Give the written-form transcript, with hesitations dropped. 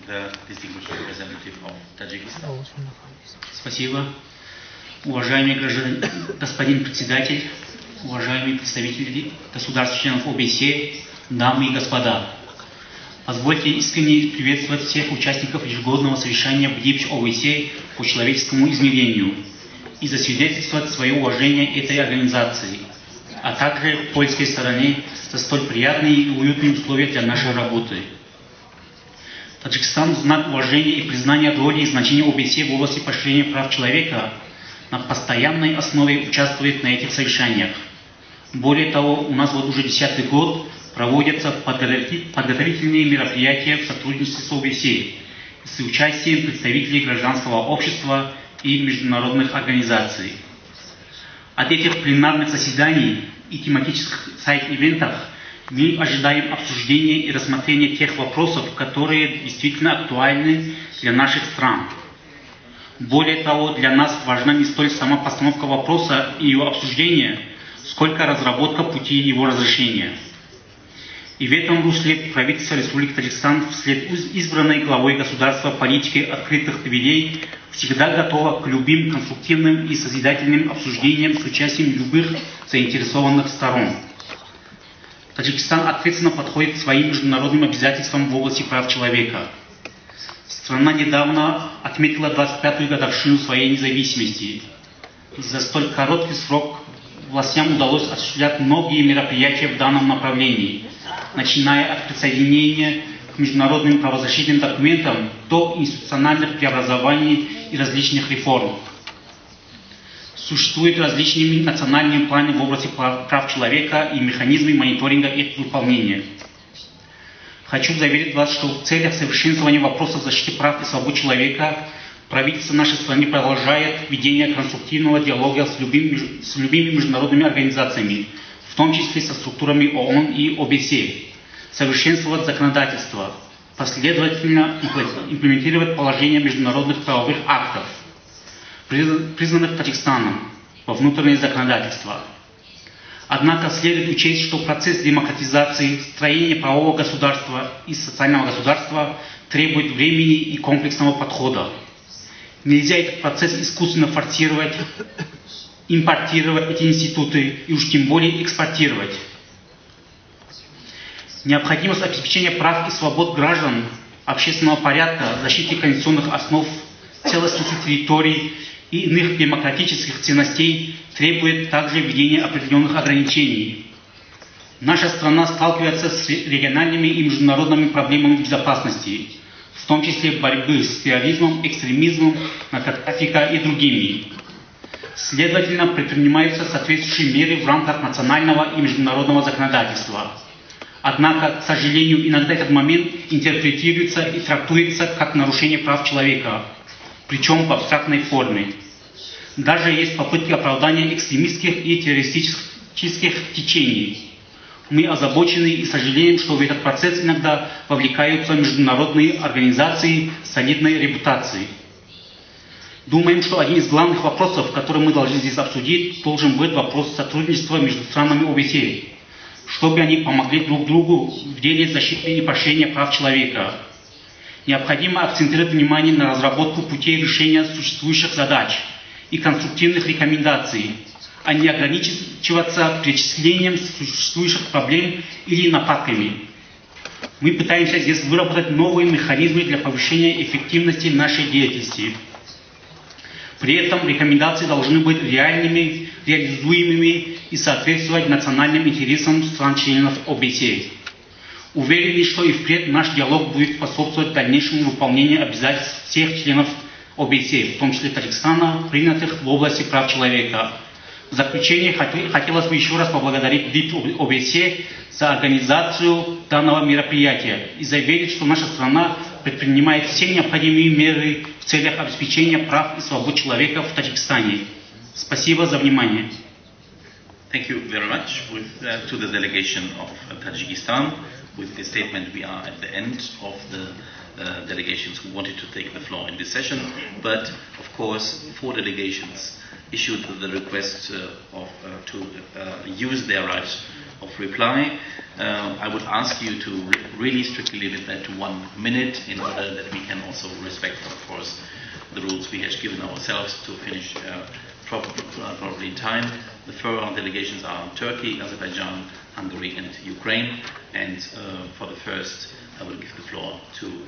the distinguished representative of Tajikistan. Спасибо. Уважаемый господин председатель, уважаемые представители государств-членов ОБСЕ, дамы и господа. Позвольте искренне приветствовать всех участников ежегодного совещания БДИПШ ОБСЕ по человеческому измерению и засвидетельствовать свое уважение этой организации, а также польской стороне за столь приятные и уютные условия для нашей работы. Таджикистан в знак уважения и признания роли и значения ОБСЕ в области поощрения прав человека на постоянной основе участвует на этих совещаниях. Более того, у нас вот уже 10-й год проводятся подготовительные мероприятия в сотрудничестве с ОБСЕ с участием представителей гражданского общества и международных организаций. От этих пленарных заседаний и тематических сайт-ивентов мы ожидаем обсуждения и рассмотрения тех вопросов, которые действительно актуальны для наших стран. Более того, для нас важна не столь сама постановка вопроса и ее обсуждение, сколько разработка пути его разрешения. И в этом русле правительство Республики Таджикистан вслед избранной главой государства политики открытых дверей всегда готово к любым конструктивным и созидательным обсуждениям с участием любых заинтересованных сторон. Таджикистан ответственно подходит к своим международным обязательствам в области прав человека. Страна недавно отметила 25-ю годовщину своей независимости. За столь короткий срок властям удалось осуществлять многие мероприятия в данном направлении, начиная от присоединения к международным правозащитным документам до институциональных преобразований и различных реформ. Существуют различные национальные планы в области прав человека и механизмы мониторинга их выполнения. Хочу заверить вас, что в целях совершенствования вопросов защиты прав и свобод человека правительство нашей страны продолжает ведение конструктивного диалога с любыми международными организациями, в том числе со структурами ООН и ОБСЕ, совершенствовать законодательство, последовательно имплементировать положения международных правовых актов, признанных Таджикистаном во внутреннее законодательство. Однако следует учесть, что процесс демократизации, строения правового государства и социального государства требует времени и комплексного подхода. Нельзя этот процесс искусственно форсировать, импортировать эти институты и уж тем более экспортировать. Необходимость обеспечения прав и свобод граждан, общественного порядка, защиты конституционных основ, целостности территорий и иных демократических ценностей требует также введения определенных ограничений. Наша страна сталкивается с региональными и международными проблемами безопасности, в том числе борьбы с терроризмом, экстремизмом, наркотрафиком и другими. Следовательно, предпринимаются соответствующие меры в рамках национального и международного законодательства. Однако, к сожалению, иногда этот момент интерпретируется и трактуется как нарушение прав человека, причем в абстрактной форме. Даже есть попытки оправдания экстремистских и террористических течений. Мы озабочены и сожалеем, что в этот процесс иногда вовлекаются международные организации с солидной репутацией. Думаем, что один из главных вопросов, который мы должны здесь обсудить, должен быть вопрос сотрудничества между странами ОБСЕ, чтобы они помогли друг другу в деле защиты и поощрения прав человека. Необходимо акцентировать внимание на разработку путей решения существующих задач и конструктивных рекомендаций, а не ограничиваться перечислением существующих проблем или нападками. Мы пытаемся здесь выработать новые механизмы для повышения эффективности нашей деятельности. При этом рекомендации должны быть реальными, реализуемыми и соответствовать национальным интересам стран-членов ОБСЕ. Уверены, что и впредь наш диалог будет способствовать дальнейшему выполнению обязательств всех членов ОБСЕ, в том числе Таджикистана, принятых в области прав человека. В заключение хотелось бы еще раз поблагодарить БДИП ОБСЕ за организацию данного мероприятия и заверить, что наша страна предпринимает все необходимые меры в целях обеспечения прав и свобод человека в Таджикистане. Спасибо за внимание. Thank you very much to the delegation of Tajikistan. With this statement, we are at the end of the delegations who wanted to take the floor in this session. But, of course, 4 delegations issued the request to use their right of reply. I would ask you to really strictly limit that to 1 minute in order that we can also respect, of course, the rules we have given ourselves to finish probably in time. The four delegations are Turkey, Azerbaijan, Hungary and Ukraine. And for the first, I will give the floor to